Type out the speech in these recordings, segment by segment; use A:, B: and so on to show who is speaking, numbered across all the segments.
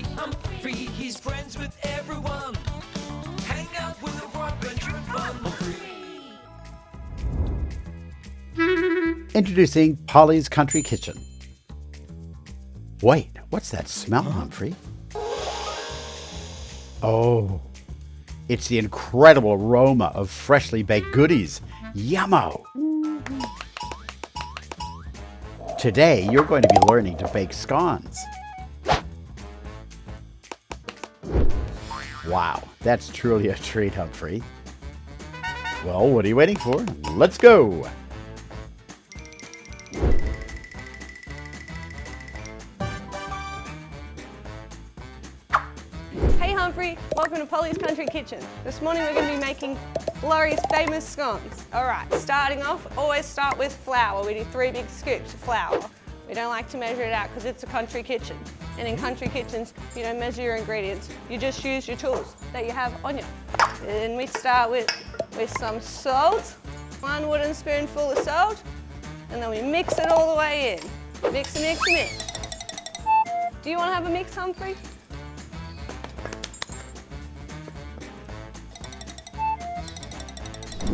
A: Humphrey, he's friends with everyone. Hang out with him for adventure and fun. Humphrey.
B: Introducing Polly's Country Kitchen. Wait, what's that smell, Humphrey? Oh, it's the incredible aroma of freshly baked goodies. Yummo! Today, you're going to be learning to bake scones. Wow, that's truly a treat, Humphrey. Well, what are you waiting for? Let's go!
C: Hey Humphrey, welcome to Polly's Country Kitchen. This morning we're going to be making Laurie's famous scones. Alright, starting off, always start with flour. We do 3 big scoops of flour. We don't like to measure it out because it's a country kitchen. And in country kitchens, you don't measure your ingredients. You just use your tools that you have on you. And we start with some salt, 1 wooden spoonful of salt, and then we mix it all the way in. Mix, mix, mix. Do you want to have a mix, Humphrey?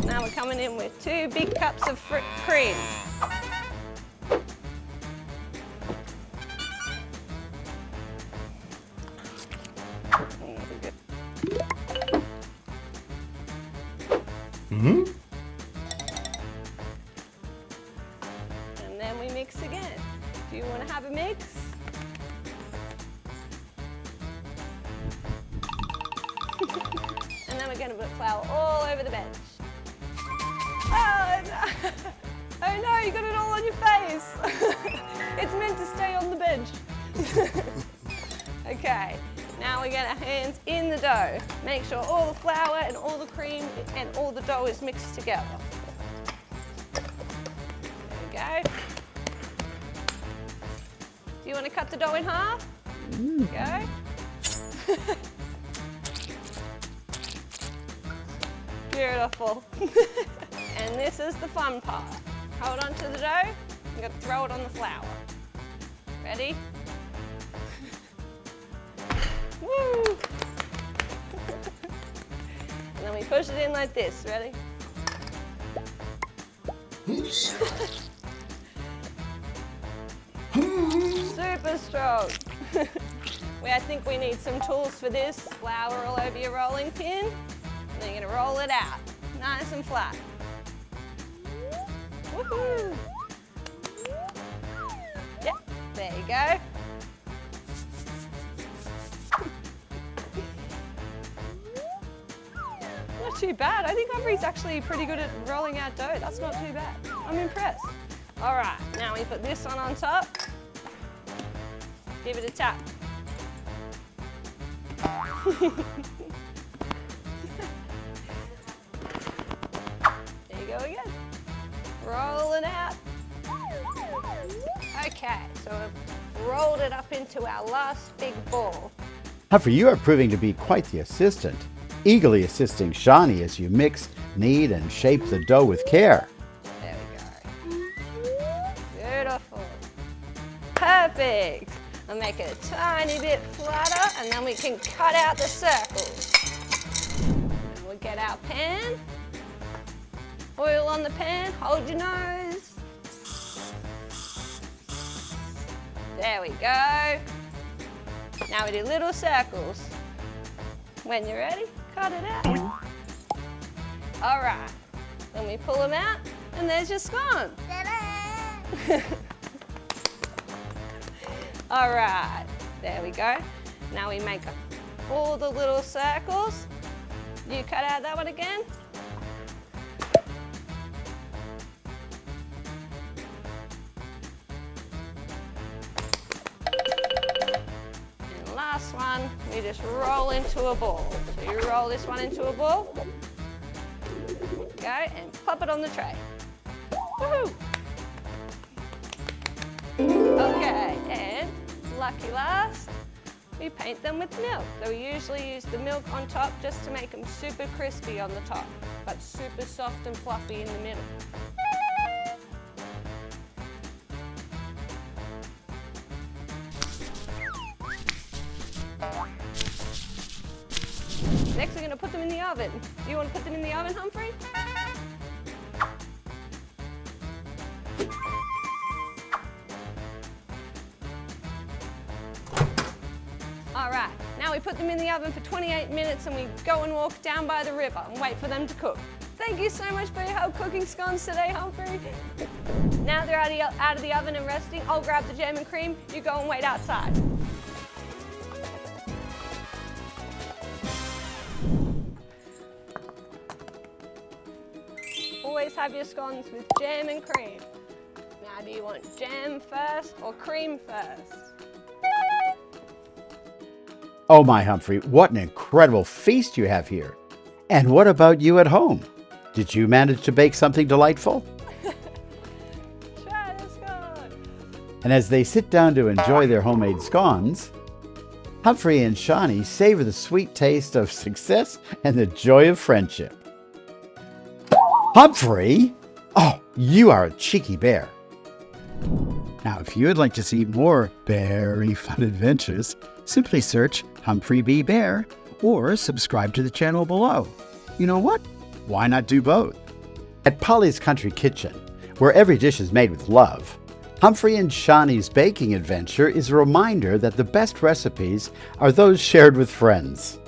C: Now we're coming in with 2 big cups of cream. And then we mix again. Do you want to have a mix? And then we're going to put flour all over the bench. Oh no! Oh no, you got it all on your face! It's meant to stay on the bench. Okay, now we get our hands in the dough. Make sure all the flour and all the cream and all the dough is mixed together. There we go. Do you want to cut the dough in half? There we go. Beautiful. And this is the fun part. Hold on to the dough, I'm going to throw it on the flour. Ready? Woo! And then we push it in like this, ready? Super strong. I think we need some tools for this. Flour all over your rolling pin. And then you're going to roll it out, nice and flat. Woohoo! Yep, there you go. Not too bad. I think Humphrey's actually pretty good at rolling out dough. That's not too bad. I'm impressed. All right, now we put this one on top. Give it a tap. There you go again. Roll it out. Okay, so we've rolled it up into our last big ball.
B: Humphrey, you are proving to be quite the assistant, eagerly assisting Shawnee as you mix, knead, and shape the dough with care.
C: There we go. Beautiful. Perfect. I'll make it a tiny bit flatter and then we can cut out the circles. And we'll get our pan. Oil on the pan, hold your nose. There we go. Now we do little circles. When you're ready, cut it out. All right, then we pull them out and there's your scone. All right, there we go. Now we make all the little circles. You cut out that one again. And last one, we just roll into a ball. So you roll this one into a ball. Go and pop it on the tray. Woohoo! Okay, and lucky last, we paint them with milk. So we usually use the milk on top just to make them super crispy on the top, but super soft and fluffy in the middle. them in the oven. Do you want to put them in the oven, Humphrey? Alright, now we put them in the oven for 28 minutes and we go and walk down by the river and wait for them to cook. Thank you so much for your help cooking scones today, Humphrey. Now they're out of the oven and resting, I'll grab the jam and cream, you go and wait outside. Always have your scones with jam and cream. Now, do you want jam first or cream first?
B: Oh my, Humphrey, what an incredible feast you have here. And what about you at home? Did you manage to bake something delightful?
C: Try the scone.
B: And as they sit down to enjoy their homemade scones, Humphrey and Shawnee savor the sweet taste of success and the joy of friendship. Humphrey? Oh, you are a cheeky bear. Now, if you would like to see more very fun adventures, simply search Humphrey B. Bear or subscribe to the channel below. You know what? Why not do both? At Polly's Country Kitchen, where every dish is made with love, Humphrey and Shawnee's baking adventure is a reminder that the best recipes are those shared with friends.